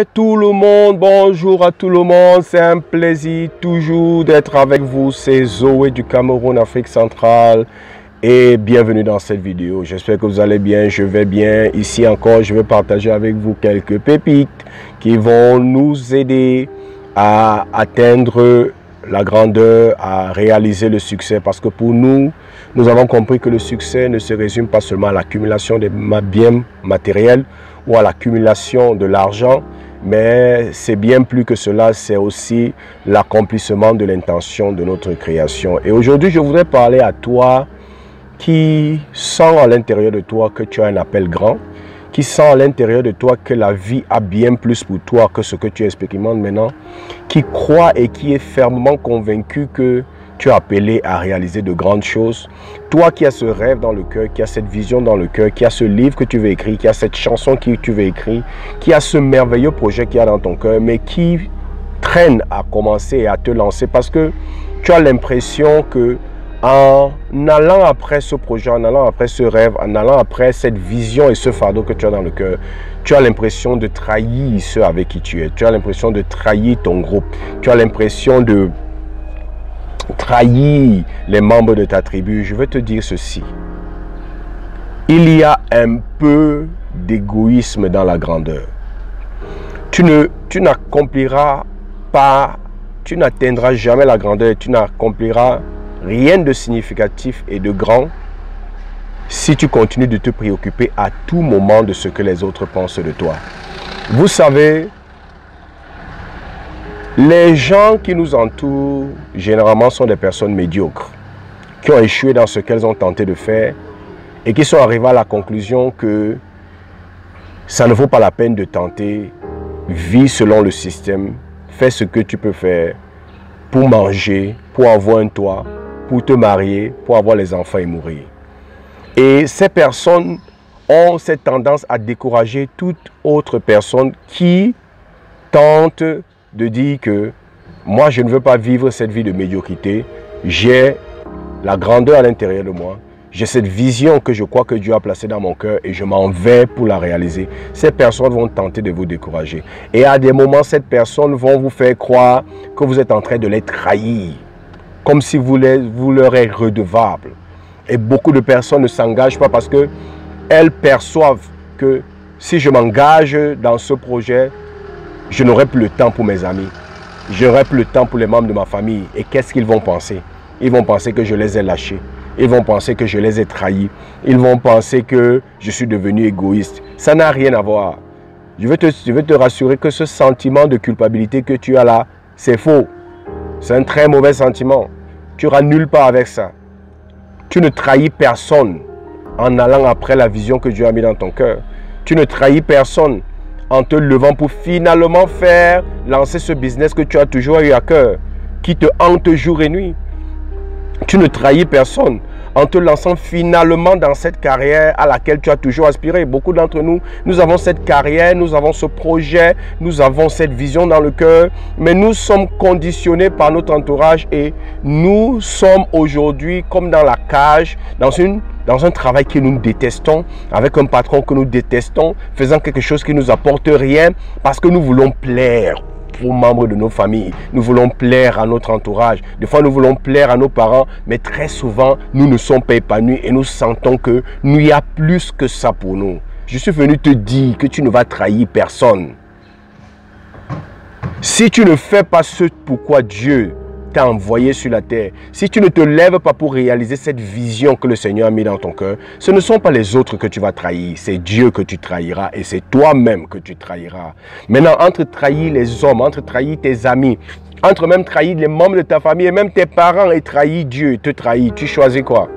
tout le monde, bonjour à tout le monde, c'est un plaisir toujours d'être avec vous, c'est Zoé du Cameroun, Afrique centrale et bienvenue dans cette vidéo. J'espère que vous allez bien, je vais bien. Ici encore, je vais partager avec vous quelques pépites qui vont nous aider à atteindre la grandeur, à réaliser le succès, parce que pour nous, nous avons compris que le succès ne se résume pas seulement à l'accumulation des biens matériels ou à l'accumulation de l'argent, mais c'est bien plus que cela, c'est aussi l'accomplissement de l'intention de notre création. Et aujourd'hui, je voudrais parler à toi qui sens à l'intérieur de toi que tu as un appel grand, qui sent à l'intérieur de toi que la vie a bien plus pour toi que ce que tu expérimentes maintenant, qui croit et qui est fermement convaincu que tu es appelé à réaliser de grandes choses. Toi qui as ce rêve dans le cœur, qui as cette vision dans le cœur, qui as ce livre que tu veux écrire, qui as cette chanson que tu veux écrire, qui as ce merveilleux projet qu'il y a dans ton cœur, mais qui traîne à commencer et à te lancer parce que tu as l'impression que en allant après ce projet, en allant après ce rêve, en allant après cette vision et ce fardeau que tu as dans le cœur, tu as l'impression de trahir ceux avec qui tu es. Tu as l'impression de trahir ton groupe. Tu as l'impression de trahir les membres de ta tribu. Je veux te dire ceci. Il y a un peu d'égoïsme dans la grandeur. Tu n'accompliras pas, tu n'atteindras jamais la grandeur, tu n'accompliras rien de significatif et de grand si tu continues de te préoccuper à tout moment de ce que les autres pensent de toi. Vous savez, les gens qui nous entourent généralement sont des personnes médiocres qui ont échoué dans ce qu'elles ont tenté de faire et qui sont arrivés à la conclusion que ça ne vaut pas la peine de tenter. Vis selon le système, fais ce que tu peux faire pour manger, pour avoir un toit, pour te marier, pour avoir les enfants et mourir. Et ces personnes ont cette tendance à décourager toute autre personne qui tente de dire que moi je ne veux pas vivre cette vie de médiocrité, j'ai la grandeur à l'intérieur de moi, j'ai cette vision que je crois que Dieu a placée dans mon cœur et je m'en vais pour la réaliser. Ces personnes vont tenter de vous décourager. Et à des moments, ces personnes vont vous faire croire que vous êtes en train de les trahir, comme si vous leur êtes redevable. Et beaucoup de personnes ne s'engagent pas parce qu'elles perçoivent que si je m'engage dans ce projet, je n'aurai plus le temps pour mes amis. Je n'aurai plus le temps pour les membres de ma famille. Et qu'est-ce qu'ils vont penser? Ils vont penser que je les ai lâchés. Ils vont penser que je les ai trahis. Ils vont penser que je suis devenu égoïste. Ça n'a rien à voir. Je veux te rassurer que ce sentiment de culpabilité que tu as là, c'est faux. C'est un très mauvais sentiment. Tu n'iras nulle part avec ça. Tu ne trahis personne en allant après la vision que Dieu a mis dans ton cœur. Tu ne trahis personne en te levant pour finalement lancer ce business que tu as toujours eu à cœur, qui te hante jour et nuit. Tu ne trahis personne en te lançant finalement dans cette carrière à laquelle tu as toujours aspiré. Beaucoup d'entre nous, nous avons cette carrière, nous avons ce projet, nous avons cette vision dans le cœur, mais nous sommes conditionnés par notre entourage et nous sommes aujourd'hui comme dans la cage, dans un travail que nous détestons, avec un patron que nous détestons, faisant quelque chose qui ne nous apporte rien parce que nous voulons plaire aux membres de nos familles, nous voulons plaire à notre entourage, des fois nous voulons plaire à nos parents, mais très souvent nous ne sommes pas épanouis et nous sentons que nous y a plus que ça pour nous. Je suis venu te dire que tu ne vas trahir personne. Si tu ne fais pas ce pourquoi Dieu t'a envoyé sur la terre, si tu ne te lèves pas pour réaliser cette vision que le Seigneur a mis dans ton cœur, ce ne sont pas les autres que tu vas trahir, c'est Dieu que tu trahiras et c'est toi-même que tu trahiras. Maintenant, entre trahir les hommes, entre trahir tes amis, entre même trahir les membres de ta famille et même tes parents et trahir Dieu et te trahir, tu choisis quoi?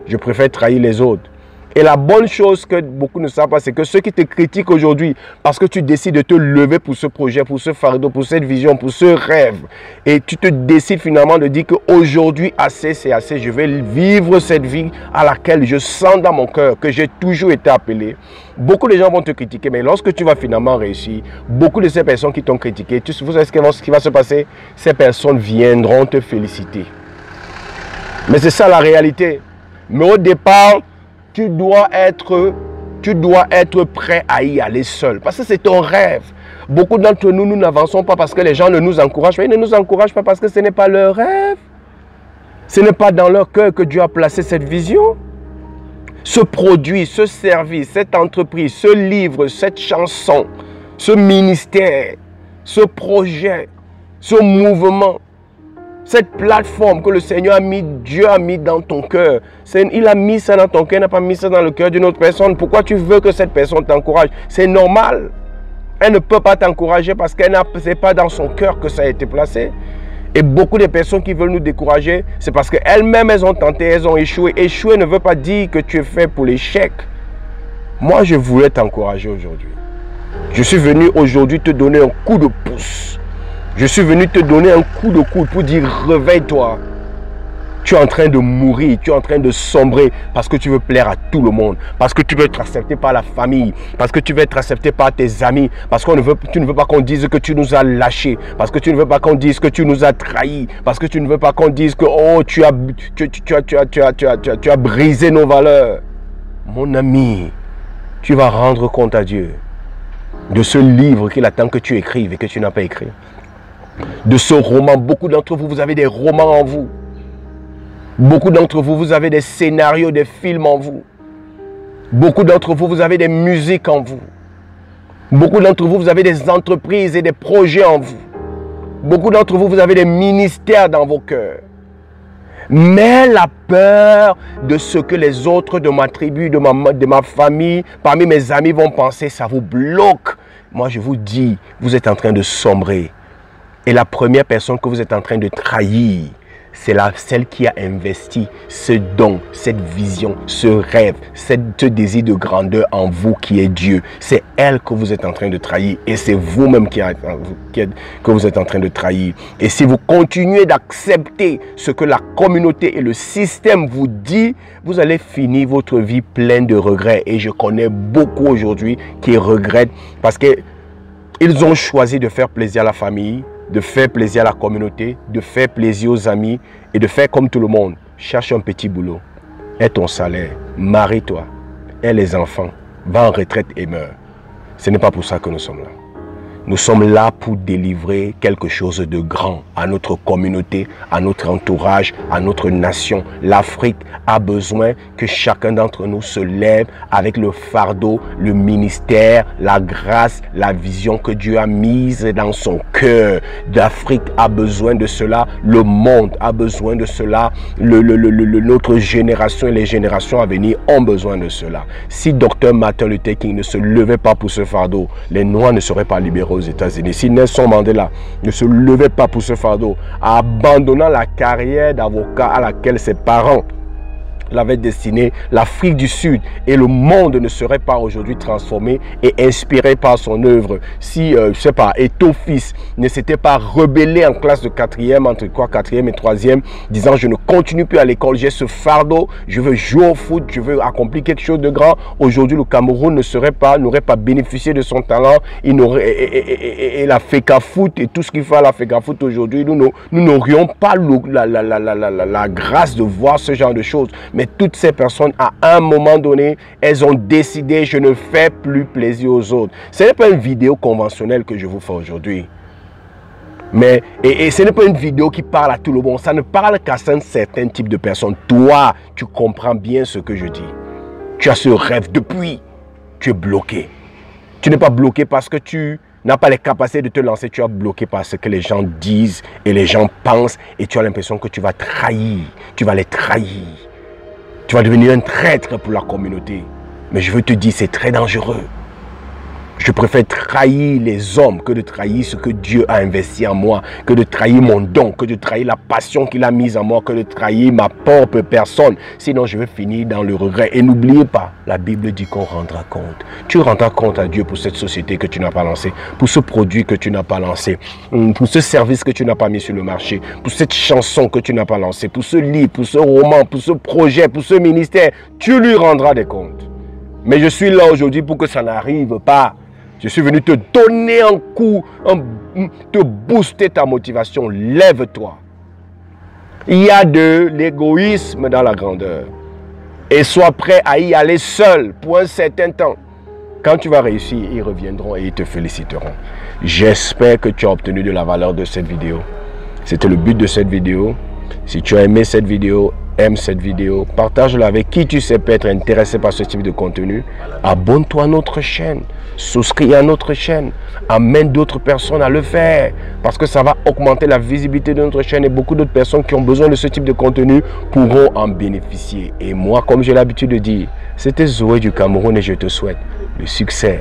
Je préfère trahir les autres. Et la bonne chose que beaucoup ne savent pas, c'est que ceux qui te critiquent aujourd'hui, parce que tu décides de te lever pour ce projet, pour ce fardeau, pour cette vision, pour ce rêve, et tu te décides finalement de dire qu'aujourd'hui, assez, c'est assez, je vais vivre cette vie à laquelle je sens dans mon cœur que j'ai toujours été appelé. Beaucoup de gens vont te critiquer, mais lorsque tu vas finalement réussir, beaucoup de ces personnes qui t'ont critiqué, vous savez ce qui va se passer? Ces personnes viendront te féliciter. Mais c'est ça la réalité. Mais au départ, tu dois être prêt à y aller seul. Parce que c'est ton rêve. Beaucoup d'entre nous, nous n'avançons pas parce que les gens ne nous encouragent pas. Ils ne nous encouragent pas parce que ce n'est pas leur rêve. Ce n'est pas dans leur cœur que Dieu a placé cette vision. Ce produit, ce service, cette entreprise, ce livre, cette chanson, ce ministère, ce projet, ce mouvement, cette plateforme que le Seigneur a mis, Dieu a mis dans ton cœur. Il a mis ça dans ton cœur, il n'a pas mis ça dans le cœur d'une autre personne. Pourquoi tu veux que cette personne t'encourage? C'est normal. Elle ne peut pas t'encourager parce qu'elle n'a pas dans son cœur que ça a été placé. Et beaucoup de personnes qui veulent nous décourager, c'est parce qu'elles-mêmes, elles ont tenté, elles ont échoué. Échouer ne veut pas dire que tu es fait pour l'échec. Moi, je voulais t'encourager aujourd'hui. Je suis venu aujourd'hui te donner un coup de pouce. Je suis venu te donner un coup de coude pour dire réveille-toi. Tu es en train de mourir, tu es en train de sombrer parce que tu veux plaire à tout le monde, parce que tu veux être accepté par la famille, parce que tu veux être accepté par tes amis, parce que tu ne veux pas qu'on dise que tu nous as lâchés, parce que tu ne veux pas qu'on dise que tu nous as trahis, parce que tu ne veux pas qu'on dise que oh, tu as brisé nos valeurs. Mon ami, tu vas rendre compte à Dieu de ce livre qu'il attend que tu écrives et que tu n'as pas écrit. De ce roman, beaucoup d'entre vous, vous avez des romans en vous. Beaucoup d'entre vous, vous avez des scénarios, des films en vous. Beaucoup d'entre vous, vous avez des musiques en vous. Beaucoup d'entre vous, vous avez des entreprises et des projets en vous. Beaucoup d'entre vous, vous avez des ministères dans vos cœurs. Mais la peur de ce que les autres de ma tribu, de ma famille, parmi mes amis vont penser, ça vous bloque. Moi, je vous dis, vous êtes en train de sombrer. Et la première personne que vous êtes en train de trahir, c'est celle qui a investi ce don, cette vision, ce rêve, ce désir de grandeur en vous qui est Dieu. C'est elle que vous êtes en train de trahir et c'est vous-même que vous êtes en train de trahir. Et si vous continuez d'accepter ce que la communauté et le système vous dit, vous allez finir votre vie pleine de regrets. Et je connais beaucoup aujourd'hui qui regrettent parce qu'ils ont choisi de faire plaisir à la famille, de faire plaisir à la communauté, de faire plaisir aux amis et de faire comme tout le monde. Cherche un petit boulot, aie ton salaire, marie-toi, aie les enfants, va en retraite et meurs. Ce n'est pas pour ça que nous sommes là. Nous sommes là pour délivrer quelque chose de grand à notre communauté, à notre entourage, à notre nation. L'Afrique a besoin que chacun d'entre nous se lève avec le fardeau, le ministère, la grâce, la vision que Dieu a mise dans son cœur. L'Afrique a besoin de cela, le monde a besoin de cela, notre génération et les générations à venir ont besoin de cela. Si Dr Martin Luther King ne se levait pas pour ce fardeau, les Noirs ne seraient pas libérés aux États-Unis. Si Nelson Mandela ne se levait pas pour ce fardeau, abandonnant la carrière d'avocat à laquelle ses parents l'avait destiné, l'Afrique du Sud et le monde ne seraient pas aujourd'hui transformés et inspirés par son œuvre. Si, je sais pas, Eto'o Fils ne s'était pas rebellé en classe de 4e, entre quoi 4e et 3e, disant je ne continue plus à l'école, j'ai ce fardeau, je veux jouer au foot, je veux accomplir quelque chose de grand. Aujourd'hui, le Cameroun n'aurait pas bénéficié de son talent, il n'aurait, et la FECAFOOT et tout ce qu'il fait à la FECAFOOT aujourd'hui, nous n'aurions pas la grâce de voir ce genre de choses. Mais toutes ces personnes, à un moment donné, elles ont décidé, je ne fais plus plaisir aux autres. Ce n'est pas une vidéo conventionnelle que je vous fais aujourd'hui. Mais, et ce n'est pas une vidéo qui parle à tout le monde. Ça ne parle qu'à un certain type de personnes. Toi, tu comprends bien ce que je dis. Tu as ce rêve depuis. Tu es bloqué. Tu n'es pas bloqué parce que tu n'as pas les capacités de te lancer. Tu es bloqué par ce que les gens disent et les gens pensent. Et tu as l'impression que tu vas trahir. Tu vas les trahir. Tu vas devenir un traître pour la communauté. Mais je veux te dire, c'est très dangereux. Je préfère trahir les hommes que de trahir ce que Dieu a investi en moi, que de trahir mon don, que de trahir la passion qu'il a mise en moi, que de trahir ma propre personne. Sinon, je vais finir dans le regret. Et n'oubliez pas, la Bible dit qu'on rendra compte. Tu rendras compte à Dieu pour cette société que tu n'as pas lancée, pour ce produit que tu n'as pas lancé, pour ce service que tu n'as pas mis sur le marché, pour cette chanson que tu n'as pas lancée, pour ce livre, pour ce roman, pour ce projet, pour ce ministère. Tu lui rendras des comptes. Mais je suis là aujourd'hui pour que ça n'arrive pas. Je suis venu te donner un coup, te booster ta motivation. Lève-toi. Il y a de l'égoïsme dans la grandeur. Et sois prêt à y aller seul pour un certain temps. quand tu vas réussir, ils reviendront et ils te féliciteront. J'espère que tu as obtenu de la valeur de cette vidéo. C'était le but de cette vidéo. Si tu as aimé cette vidéo, aime cette vidéo, partage-la avec qui tu sais peut être intéressé par ce type de contenu. Abonne-toi à notre chaîne, souscris à notre chaîne, amène d'autres personnes à le faire parce que ça va augmenter la visibilité de notre chaîne et beaucoup d'autres personnes qui ont besoin de ce type de contenu pourront en bénéficier. Et moi, comme j'ai l'habitude de dire, c'était Zoé du Cameroun et je te souhaite le succès